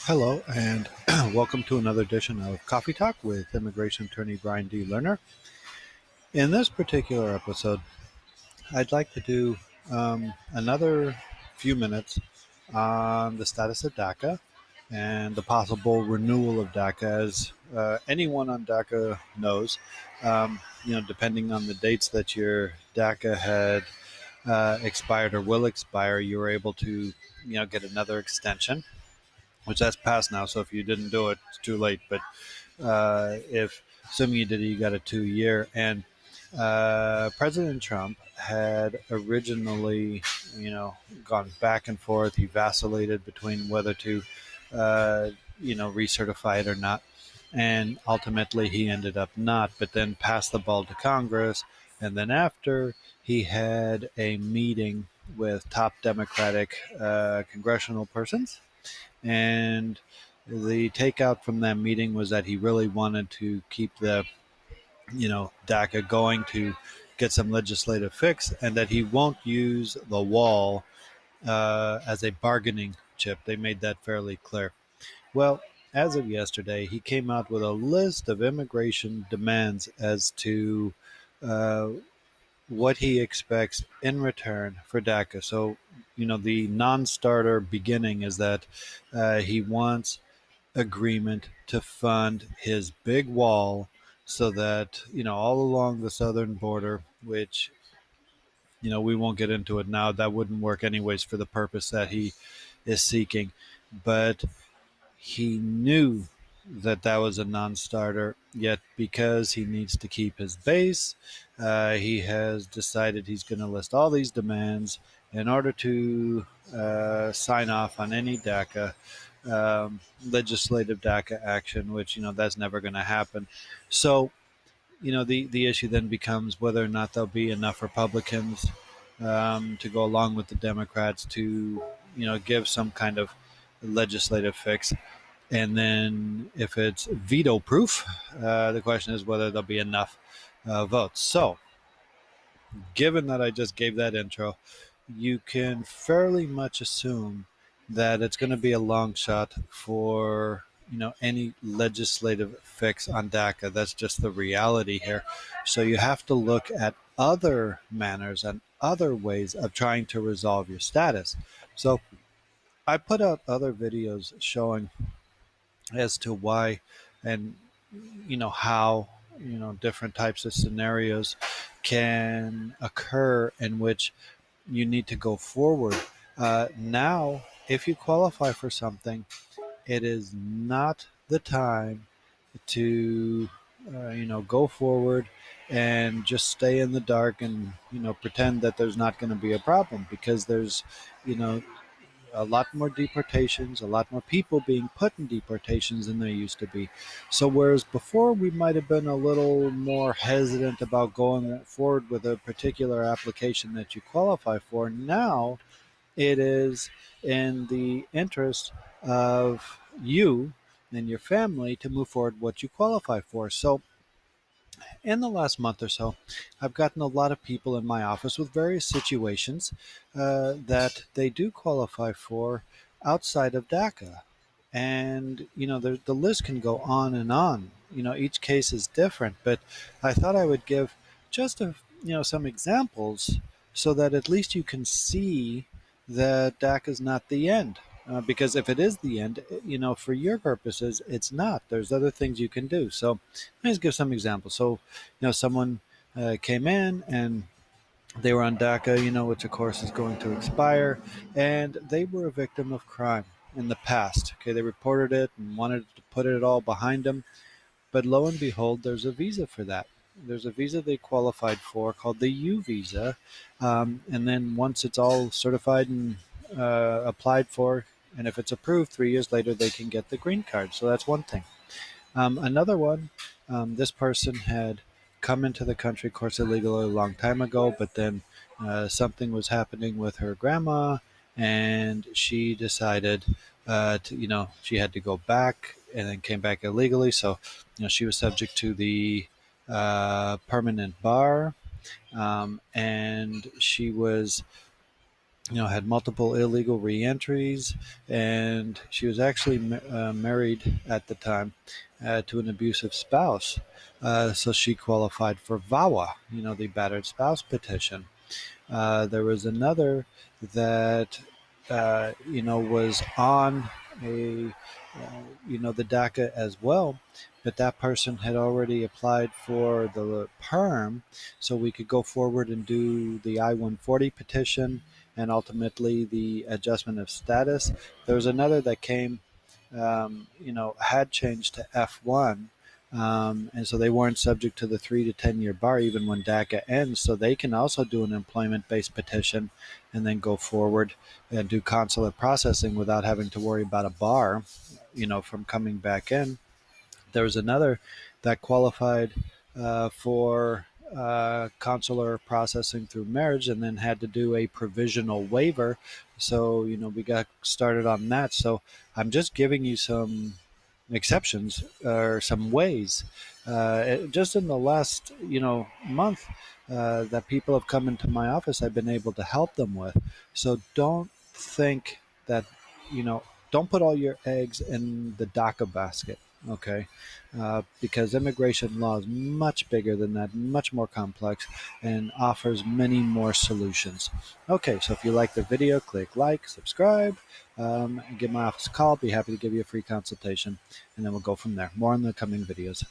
Hello, and welcome to another edition of Coffee Talk with immigration attorney Brian D. Lerner. In this particular episode, I'd like to do another few minutes on the status of DACA and the possible renewal of DACA. As anyone on DACA knows, depending on the dates that your DACA had expired or will expire, you were able to, get another extension, which that's passed now. So if you didn't do it, it's too late. But if assuming you did it, you got a 2 year. And President Trump had originally, gone back and forth. He vacillated between whether to, recertify it or not. And ultimately, he ended up not, but then passed the ball to Congress. And then after, he had a meeting with top Democratic congressional persons, and the takeout from that meeting was that he really wanted to keep the, DACA going to get some legislative fix, and that he won't use the wall as a bargaining chip. They made that fairly clear. Well, as of yesterday, he came out with a list of immigration demands as to uh, what he expects in return for DACA. So, the non starter beginning is that he wants agreement to fund his big wall so that, all along the southern border, which, we won't get into it now, that wouldn't work anyways for the purpose that he is seeking. But he knew that that was a non-starter, yet because he needs to keep his base, he has decided he's going to list all these demands in order to sign off on any DACA, legislative DACA action, which, that's never going to happen. So, the issue then becomes whether or not there'll be enough Republicans to go along with the Democrats to, give some kind of legislative fix. And then if it's veto proof, the question is whether there'll be enough votes. So, given that I just gave that intro, you can fairly much assume that it's going to be a long shot for, any legislative fix on DACA. That's just the reality here. So you have to look at other manners and other ways of trying to resolve your status. So I put out other videos showing as to why and, how, different types of scenarios can occur in which you need to go forward. Now, if you qualify for something, it is not the time to, go forward and just stay in the dark and, pretend that there's not going to be a problem, because there's, you know, a lot more deportations, a lot more people being put in deportations than there used to be. So, whereas before we might have been a little more hesitant about going forward with a particular application that you qualify for, now it is in the interest of you and your family to move forward what you qualify for. So, in the last month or so, I've gotten a lot of people in my office with various situations that they do qualify for outside of DACA. And, the list can go on and on. Each case is different, but I thought I would give just some examples so that at least you can see that DACA is not the end. Because if it is the end, for your purposes, it's not. There's other things you can do. So let me just give some examples. So, someone came in and they were on DACA, which of course is going to expire, and they were a victim of crime in the past. Okay, they reported it and wanted to put it all behind them, but lo and behold, there's a visa for that. There's a visa they qualified for called the U visa, and then once it's all certified and applied for, and if it's approved, 3 years later they can get the green card. So that's one thing. Another one, this person had come into the country, of course, illegally a long time ago, but then something was happening with her grandma, and she decided to, she had to go back and then came back illegally. So, she was subject to the permanent bar, and she was had multiple illegal reentries, and she was actually married at the time to an abusive spouse. So she qualified for VAWA, the battered spouse petition. There was another that was on a the DACA as well, but that person had already applied for the perm, so we could go forward and do the I-140 petition and ultimately the adjustment of status. There was another that came, had changed to F1. And so they weren't subject to the 3 to 10 year bar even when DACA ends. So they can also do an employment based petition and then go forward and do consular processing without having to worry about a bar, from coming back in. There was another that qualified for consular processing through marriage and then had to do a provisional waiver. So, we got started on that. So I'm just giving you some exceptions or some ways just in the last month that people have come into my office I've been able to help them with. So don't think that you know don't put all your eggs in the DACA basket, okay? Because immigration law is much bigger than that, much more complex, and offers many more solutions. Okay, so if you like the video, click like, subscribe, and give my office a call. Be happy to give you a free consultation, and then we'll go from there. More in the coming videos.